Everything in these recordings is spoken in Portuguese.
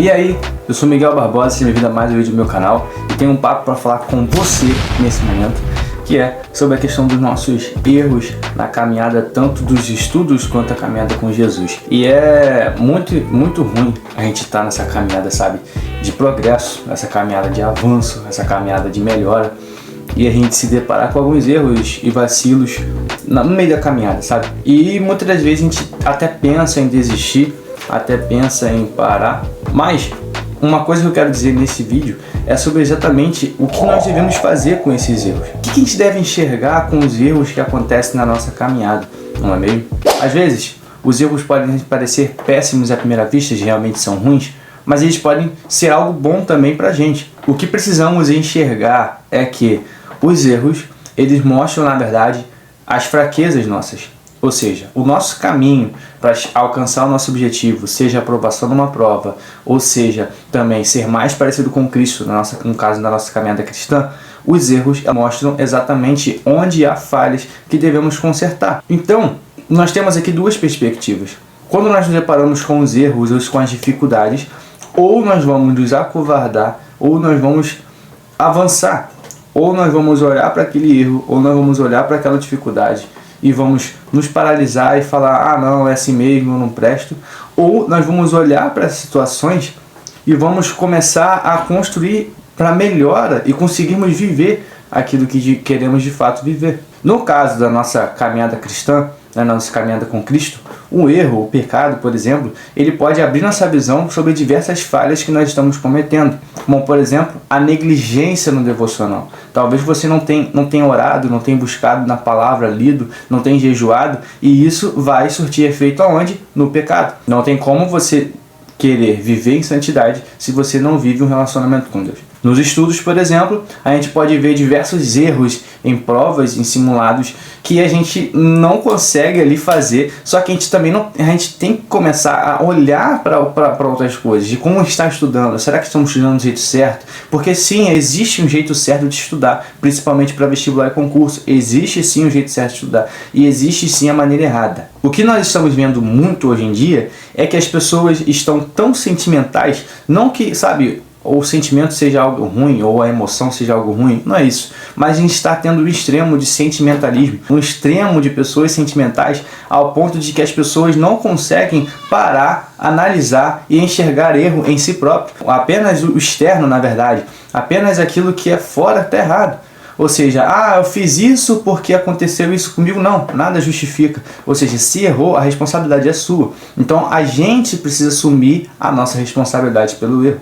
E aí, eu sou Miguel Barbosa, seja bem-vindo a mais um vídeo do meu canal e tenho um papo para falar com você nesse momento, que é sobre a questão dos nossos erros na caminhada, tanto dos estudos quanto a caminhada com Jesus. E é muito ruim a gente estar nessa caminhada, sabe, de progresso, essa caminhada de avanço, essa caminhada de melhora, e a gente se deparar com alguns erros e vacilos no meio da caminhada, sabe? E muitas das vezes a gente até pensa em desistir, até pensa em parar, mas uma coisa que eu quero dizer nesse vídeo é sobre exatamente o que nós devemos fazer com esses erros. O que a gente deve enxergar com os erros que acontecem na nossa caminhada, não é mesmo? Às vezes, os erros podem parecer péssimos à primeira vista, realmente são ruins, mas eles podem ser algo bom também pra gente. O que precisamos enxergar é que os erros, eles mostram, na verdade, as fraquezas nossas. Ou seja, o nosso caminho para alcançar o nosso objetivo, seja a aprovação numa prova, ou seja, também ser mais parecido com Cristo, no caso da nossa caminhada cristã, os erros mostram exatamente onde há falhas que devemos consertar. Então, nós temos aqui duas perspectivas. Quando nós nos deparamos com os erros ou com as dificuldades, ou nós vamos nos acovardar, ou nós vamos avançar, ou nós vamos olhar para aquele erro, ou nós vamos olhar para aquela dificuldade e vamos nos paralisar e falar, ah não, é assim mesmo, eu não presto. Ou nós vamos olhar para essas situações e vamos começar a construir para melhora e conseguirmos viver aquilo que queremos de fato viver. No caso da nossa caminhada cristã, na nossa caminhada com Cristo, o erro, o pecado, por exemplo, ele pode abrir nossa visão sobre diversas falhas que nós estamos cometendo, como por exemplo, a negligência no devocional. Talvez você não tenha orado, não tenha buscado na palavra, lido, não tenha jejuado, e isso vai surtir efeito aonde? No pecado. Não tem como você querer viver em santidade se você não vive um relacionamento com Deus. Nos estudos, por exemplo, a gente pode ver diversos erros em provas, em simulados, que a gente não consegue ali fazer, só que a gente também a gente tem que começar a olhar para outras coisas, de como está estudando, será que estamos estudando do jeito certo? Porque sim, existe um jeito certo de estudar, principalmente para vestibular e concurso, existe sim um jeito certo de estudar, e existe sim a maneira errada. O que nós estamos vendo muito hoje em dia é que as pessoas estão tão sentimentais, não que, sabe, ou o sentimento seja algo ruim, ou a emoção seja algo ruim, não é isso. Mas a gente está tendo um extremo de sentimentalismo, um extremo de pessoas sentimentais, ao ponto de que as pessoas não conseguem parar, analisar e enxergar erro em si próprio. Apenas o externo, na verdade, apenas aquilo que é fora está errado. Ou seja, eu fiz isso porque aconteceu isso comigo. Não, nada justifica. Ou seja, se errou, a responsabilidade é sua. Então a gente precisa assumir a nossa responsabilidade pelo erro.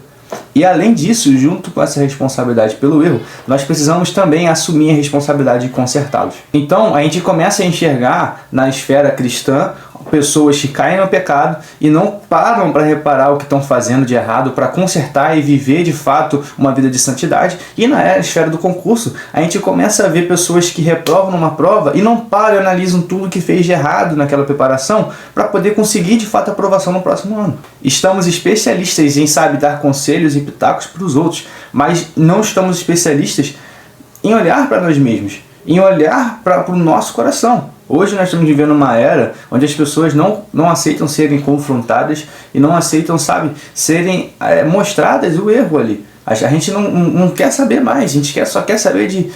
E além disso, junto com essa responsabilidade pelo erro, nós precisamos também assumir a responsabilidade de consertá-los. Então a gente começa a enxergar na esfera cristã pessoas que caem no pecado e não param para reparar o que estão fazendo de errado, para consertar e viver de fato uma vida de santidade. E na esfera do concurso, a gente começa a ver pessoas que reprovam numa prova e não param e analisam tudo que fez de errado naquela preparação para poder conseguir de fato a aprovação no próximo ano. Estamos especialistas em, sabe, dar conselhos e pitacos para os outros, mas não estamos especialistas em olhar para nós mesmos, em olhar para o nosso coração. Hoje nós estamos vivendo uma era onde as pessoas não aceitam serem confrontadas e não aceitam, sabe, serem mostradas o erro ali. A gente não quer saber mais, a gente só quer saber de,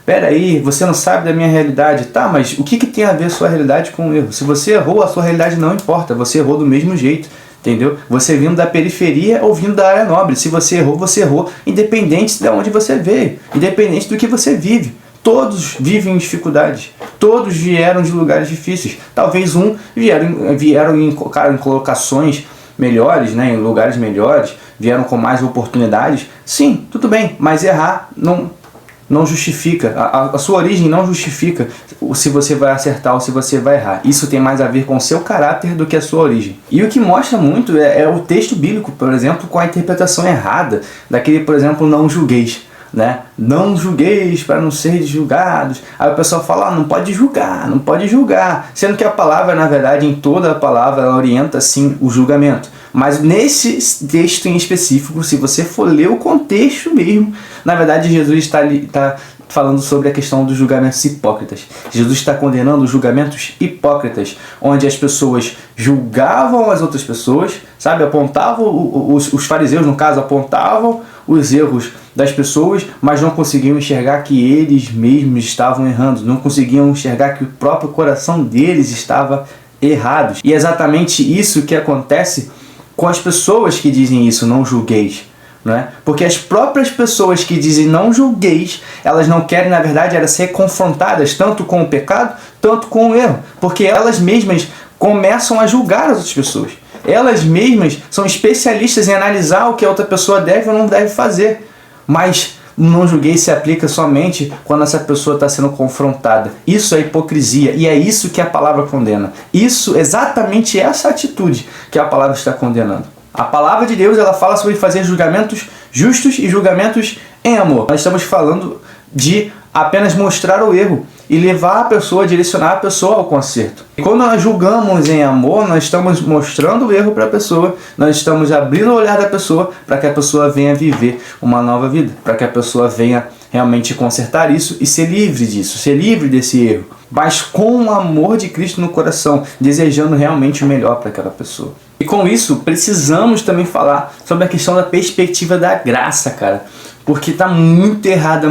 peraí, você não sabe da minha realidade. Tá, mas o que tem a ver a sua realidade com o erro? Se você errou, a sua realidade não importa, você errou do mesmo jeito. Entendeu? Você vindo da periferia ou vindo da área nobre. Se você errou, independente de onde você veio, independente do que você vive. Todos vivem em dificuldades, todos vieram de lugares difíceis. Talvez vieram em colocações melhores, né, em lugares melhores, vieram com mais oportunidades. Sim, tudo bem, mas errar não justifica, a sua origem não justifica se você vai acertar ou se você vai errar. Isso tem mais a ver com o seu caráter do que a sua origem. E o que mostra muito é o texto bíblico, por exemplo, com a interpretação errada daquele, por exemplo, não julgueis. Né? Não julgueis para não seres julgados. Aí o pessoal fala, não pode julgar, não pode julgar. Sendo que a palavra, na verdade, em toda a palavra, ela orienta sim o julgamento. Mas nesse texto em específico, se você for ler o contexto mesmo, na verdade Jesus está falando sobre a questão dos julgamentos hipócritas. Jesus está condenando os julgamentos hipócritas, onde as pessoas julgavam as outras pessoas, sabe? Apontavam, os fariseus, no caso, apontavam os erros das pessoas, mas não conseguiam enxergar que eles mesmos estavam errando, não conseguiam enxergar que o próprio coração deles estava errado. E é exatamente isso que acontece com as pessoas que dizem isso, não julgueis. Não é? Porque as próprias pessoas que dizem não julgueis, elas não querem, na verdade, era ser confrontadas tanto com o pecado, tanto com o erro. Porque elas mesmas começam a julgar as outras pessoas. Elas mesmas são especialistas em analisar o que a outra pessoa deve ou não deve fazer. Mas não julguei se aplica somente quando essa pessoa está sendo confrontada. Isso é hipocrisia e é isso que a palavra condena. Isso, exatamente essa atitude que a palavra está condenando. A palavra de Deus, ela fala sobre fazer julgamentos justos e julgamentos em amor. Nós estamos falando de apenas mostrar o erro e levar a pessoa, direcionar a pessoa ao conserto. E quando nós julgamos em amor, nós estamos mostrando o erro para a pessoa, nós estamos abrindo o olhar da pessoa para que a pessoa venha viver uma nova vida, para que a pessoa venha realmente consertar isso e ser livre disso, ser livre desse erro, mas com o amor de Cristo no coração, desejando realmente o melhor para aquela pessoa. E com isso, precisamos também falar sobre a questão da perspectiva da graça, cara, porque está muito errada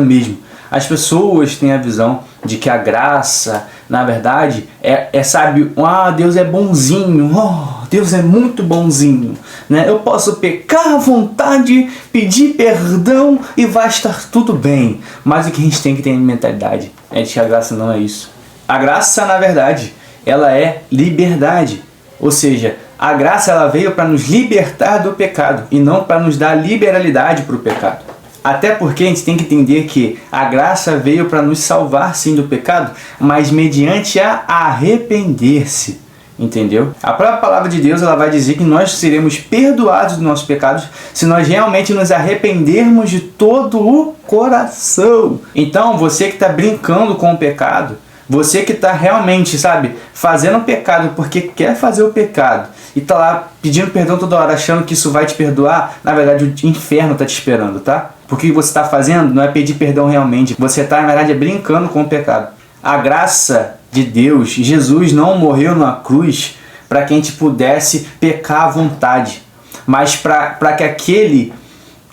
mesmo. As pessoas têm a visão de que a graça, na verdade, sabe, Deus é bonzinho, Deus é muito bonzinho, né? Eu posso pecar à vontade, pedir perdão e vai estar tudo bem. Mas o que a gente tem que ter em mentalidade é de que a graça não é isso. A graça, na verdade, ela é liberdade. Ou seja, a graça ela veio para nos libertar do pecado e não para nos dar liberalidade para o pecado. Até porque a gente tem que entender que a graça veio para nos salvar sim do pecado, mas mediante a arrepender-se, entendeu? A própria palavra de Deus ela vai dizer que nós seremos perdoados dos nossos pecados se nós realmente nos arrependermos de todo o coração. Então você que está brincando com o pecado, você que está realmente, sabe, fazendo o pecado porque quer fazer o pecado e está lá pedindo perdão toda hora, achando que isso vai te perdoar, na verdade o inferno está te esperando, tá? Porque o que você está fazendo não é pedir perdão realmente, você está, na verdade, brincando com o pecado. A graça de Deus, Jesus não morreu na cruz para que a gente pudesse pecar à vontade, mas para que aquele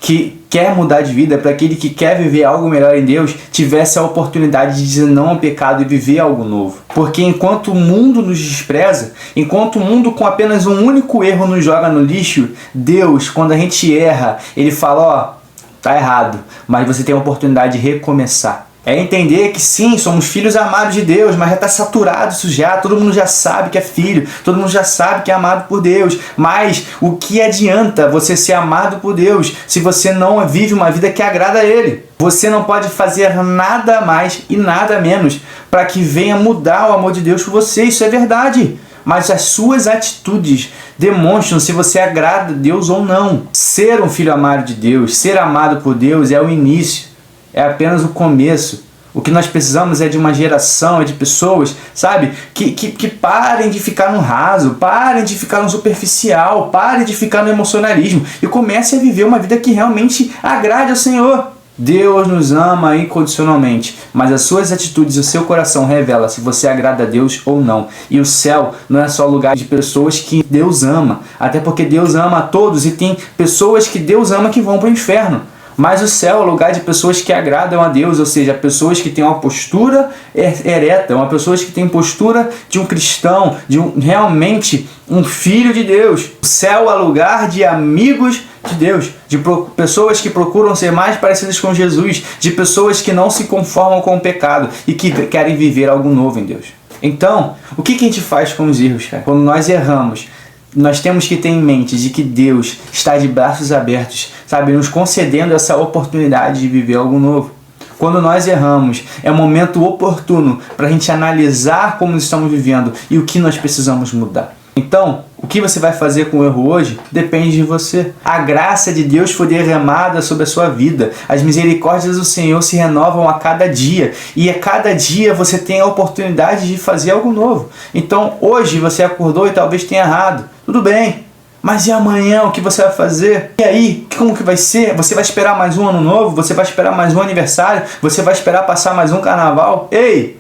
que quer mudar de vida, para aquele que quer viver algo melhor em Deus, tivesse a oportunidade de dizer não ao pecado e viver algo novo. Porque enquanto o mundo nos despreza, enquanto o mundo com apenas um único erro nos joga no lixo, Deus, quando a gente erra, Ele fala, tá errado, mas você tem a oportunidade de recomeçar. É entender que sim, somos filhos amados de Deus, mas já está saturado isso já, todo mundo já sabe que é filho, todo mundo já sabe que é amado por Deus, mas o que adianta você ser amado por Deus se você não vive uma vida que agrada a Ele? Você não pode fazer nada mais e nada menos para que venha mudar o amor de Deus por você, isso é verdade. Mas as suas atitudes demonstram se você agrada a Deus ou não. Ser um filho amado de Deus, ser amado por Deus é o início. É apenas o começo. O que nós precisamos é de uma geração, é de pessoas, sabe, que parem de ficar no raso, parem de ficar no superficial, parem de ficar no emocionalismo e comecem a viver uma vida que realmente agrade ao Senhor. Deus nos ama incondicionalmente, mas as suas atitudes e o seu coração revela se você agrada a Deus ou não. E o céu não é só lugar de pessoas que Deus ama, até porque Deus ama a todos e tem pessoas que Deus ama que vão para o inferno. Mas o céu é o lugar de pessoas que agradam a Deus, ou seja, pessoas que têm uma postura ereta, pessoas que têm postura de um cristão, realmente um filho de Deus. O céu é lugar de amigos de Deus, de pessoas que procuram ser mais parecidas com Jesus, de pessoas que não se conformam com o pecado e que querem viver algo novo em Deus. Então, o que a gente faz com os erros, cara? Quando nós erramos, nós temos que ter em mente de que Deus está de braços abertos, sabe, nos concedendo essa oportunidade de viver algo novo. Quando nós erramos, é um momento oportuno para a gente analisar como estamos vivendo e o que nós precisamos mudar. Então, o que você vai fazer com o erro hoje depende de você. A graça de Deus foi derramada sobre a sua vida. As misericórdias do Senhor se renovam a cada dia. E a cada dia você tem a oportunidade de fazer algo novo. Então, hoje você acordou e talvez tenha errado. Tudo bem. Mas e amanhã, o que você vai fazer? E aí, como que vai ser? Você vai esperar mais um ano novo? Você vai esperar mais um aniversário? Você vai esperar passar mais um carnaval? Ei!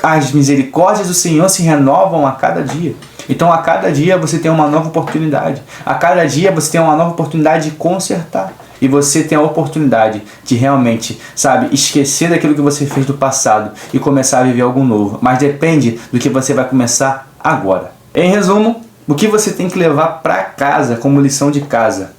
As misericórdias do Senhor se renovam a cada dia. Então a cada dia você tem uma nova oportunidade. A cada dia você tem uma nova oportunidade de consertar. E você tem a oportunidade de realmente, esquecer daquilo que você fez do passado e começar a viver algo novo. Mas depende do que você vai começar agora. Em resumo, o que você tem que levar para casa como lição de casa?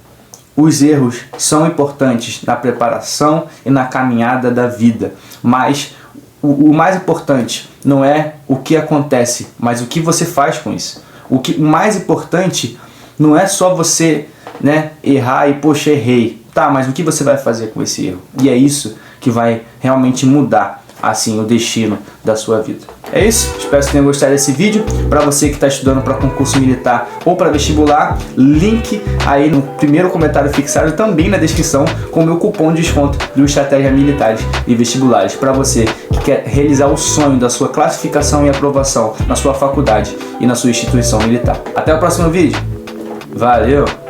Os erros são importantes na preparação e na caminhada da vida. Mas o mais importante não é o que acontece, mas o que você faz com isso. O mais importante não é só você, errar e, poxa, errei. Tá, mas o que você vai fazer com esse erro? E é isso que vai realmente mudar, assim, o destino da sua vida. É isso, espero que tenham gostado desse vídeo. Para você que está estudando para concurso militar ou para vestibular, link aí no primeiro comentário fixado, também na descrição, com o meu cupom de desconto do Estratégia Militares e Vestibulares, para você que quer realizar o sonho da sua classificação e aprovação na sua faculdade e na sua instituição militar. Até o próximo vídeo. Valeu!